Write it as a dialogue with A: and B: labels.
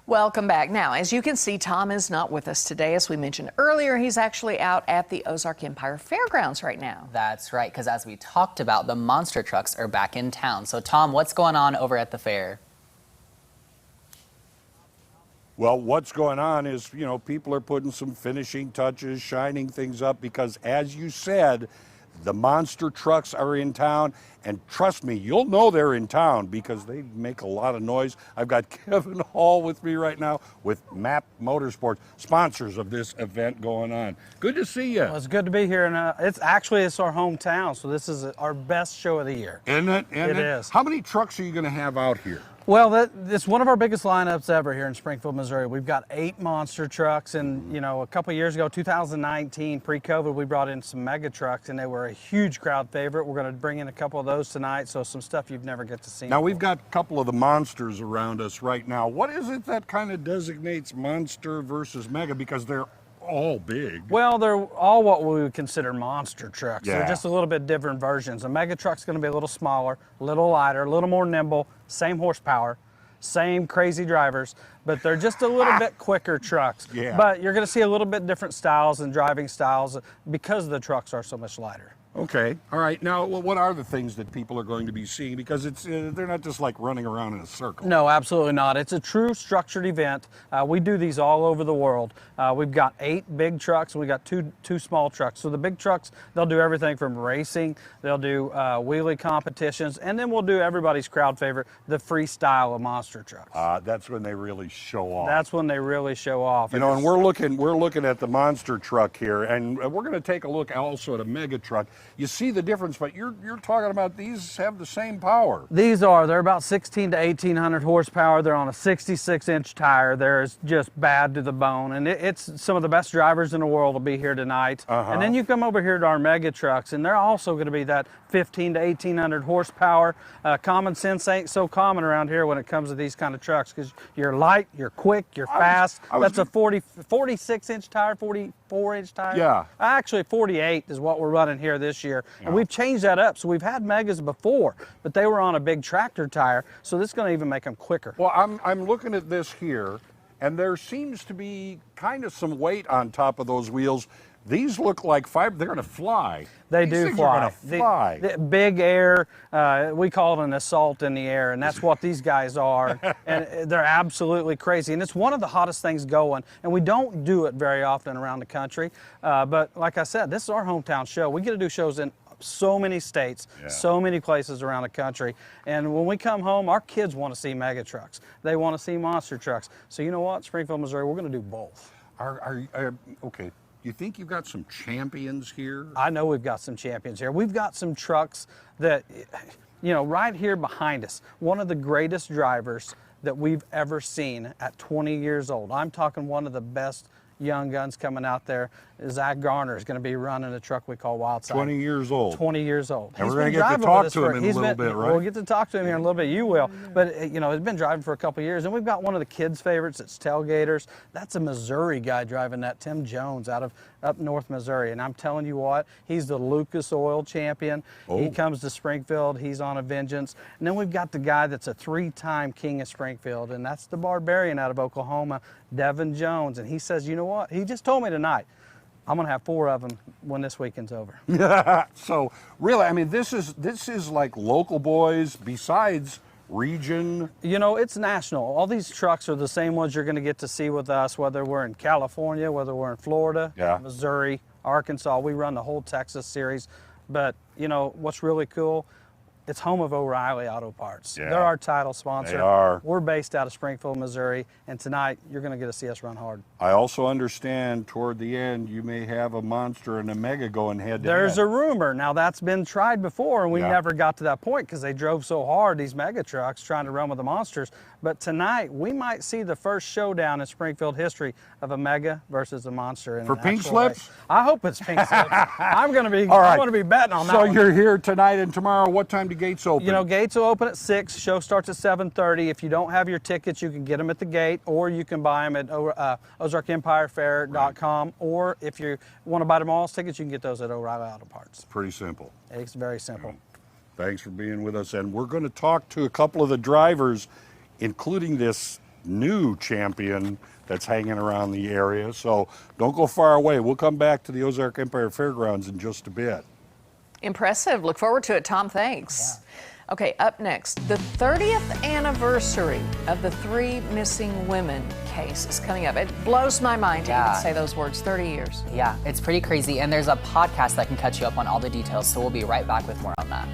A: Welcome back. Now, as you can see, Tom is not with us today. As we mentioned earlier, he's actually out at the Ozark Empire Fairgrounds right now.
B: That's right, because as we talked about, the monster trucks are back in town. So, Tom, what's going on over at the fair?
C: Well, what's going on is, people are putting some finishing touches, shining things up because, as you said, the monster trucks are in town. And trust me, you'll know they're in town because they make a lot of noise. I've got Kevin Hall with me right now with MAP Motorsports, sponsors of this event going on. Good to see you.
D: Well, it's good to be here. And it's our hometown, so this is our best show of the year.
C: Isn't it?
D: It is.
C: How many trucks are you going to have out here?
D: Well, it's one of our biggest lineups ever here in Springfield, Missouri. We've got 8 monster trucks, and a couple years ago, 2019, pre-COVID, we brought in some mega trucks, and they were a huge crowd favorite. We're going to bring in a couple of those tonight, so some stuff you've never get to see.
C: Now, we've got a couple of the monsters around us right now. What is it that kind of designates monster versus mega? Because they're all big.
D: Well, they're all what we would consider monster trucks.
C: Yeah.
D: They're just a little bit different versions. A mega truck's going to be a little smaller, a little lighter, a little more nimble, same horsepower, same crazy drivers, but they're just a little bit quicker trucks.
C: Yeah.
D: But you're going to see a little bit different styles and driving styles because the trucks are so much lighter.
C: Okay. All right. Now, what are the things that people are going to be seeing? Because they're not just like running around in a circle.
D: No, absolutely not. It's a true structured event. We do these all over the world. We've got 8 big trucks and we got two small trucks. So the big trucks, they'll do everything from racing, they'll do wheelie competitions, and then we'll do everybody's crowd favorite, the freestyle of monster trucks.
C: That's when they really show off.
D: That's when they really show off.
C: And we're looking at the monster truck here, and we're going to take a look also at a mega truck. You see the difference, but you're talking about these have the same power.
D: They're about 16 to 1800 horsepower. They're on a 66-inch tire. They're just bad to the bone, and it's some of the best drivers in the world will be here tonight. And then you come over here to our mega trucks, and they're also going to be that 15 to 1800 horsepower. Common sense ain't so common around here when it comes to these kind of trucks because you're light, you're quick, you're fast. That's a 46-inch tire, 44-inch tire.
C: Yeah.
D: Actually, 48 is what we're running here this year. And we've changed that up. So we've had megas before, but they were on a big tractor tire. So this is going to even make them quicker.
C: Well, I'm looking at this here, and there seems to be kind of some weight on top of those wheels. These look like fiber. They're going to fly.
D: They
C: These
D: do
C: things
D: fly.
C: Are gonna fly.
D: The big air, we call it an assault in the air, and that's what these guys are. And they're absolutely crazy. And it's one of the hottest things going. And we don't do it very often around the country. But like I said, this is our hometown show. We get to do shows in so many states, so many places around the country. And when we come home, our kids want to see mega trucks. They want to see monster trucks. So you know what, Springfield, Missouri, we're going to do both.
C: Okay. You think you've got some champions here?
D: I know we've got some champions here. We've got some trucks that, right here behind us, one of the greatest drivers that we've ever seen at 20 years old. I'm talking one of the best young guns coming out there. Zach Garner is going to be running a truck we call Wildside.
C: 20 years old.
D: 20 years old.
C: And we're going to get to talk to him in a little bit, right?
D: We'll get to talk to him here in a little bit. You will. But, he's been driving for a couple of years. And we've got one of the kids' favorites. It's Tailgaters. That's a Missouri guy driving that, Tim Jones, out of up north Missouri. And I'm telling you what, he's the Lucas Oil champion.
C: Oh.
D: He comes to Springfield. He's on a vengeance. And then we've got the guy that's a 3-time king of Springfield. And that's the Barbarian out of Oklahoma, Devin Jones. And he says, you know what? He just told me tonight, I'm going to have 4 of them when this weekend's over.
C: So really, I mean, this is like local boys besides region.
D: It's national. All these trucks are the same ones you're going to get to see with us, whether we're in California, whether we're in Florida, Missouri, Arkansas. We run the whole Texas series. But, what's really cool, it's home of O'Reilly Auto Parts.
C: Yeah.
D: They're our title sponsor.
C: They are.
D: We're based out of Springfield, Missouri, and tonight you're going to get to see us run hard.
C: I also understand toward the end you may have a monster and a mega going head to
D: There's
C: head.
D: a rumor. Now that's been tried before, and we never got to that point because they drove so hard, these mega trucks, trying to run with the monsters. But tonight we might see the first showdown in Springfield history of a mega versus a monster.
C: For pink slips?
D: I hope it's pink slips. I'm going to be.
C: All right.
D: I'm going to be betting on that.
C: So
D: one.
C: you're here tonight and tomorrow. What time do gates open?
D: Gates will open at 6. Show starts at 7:30. If you don't have your tickets, you can get them at the gate, or you can buy them at OzarkEmpireFair.com. Or if you want to buy tomorrow's tickets, you can get those at O'Reilly Auto Parts.
C: Pretty simple.
D: It's very simple.
C: Thanks for being with us. And we're going to talk to a couple of the drivers, including this new champion that's hanging around the area. So don't go far away. We'll come back to the Ozark Empire Fairgrounds in just a bit.
A: Impressive. Look forward to it, Tom. Thanks. Okay, up next, the 30th anniversary of the 3 missing women case is coming up. It blows my mind to even say those words, 30 years.
B: Yeah, it's pretty crazy. And there's a podcast that can catch you up on all the details. So we'll be right back with more on that.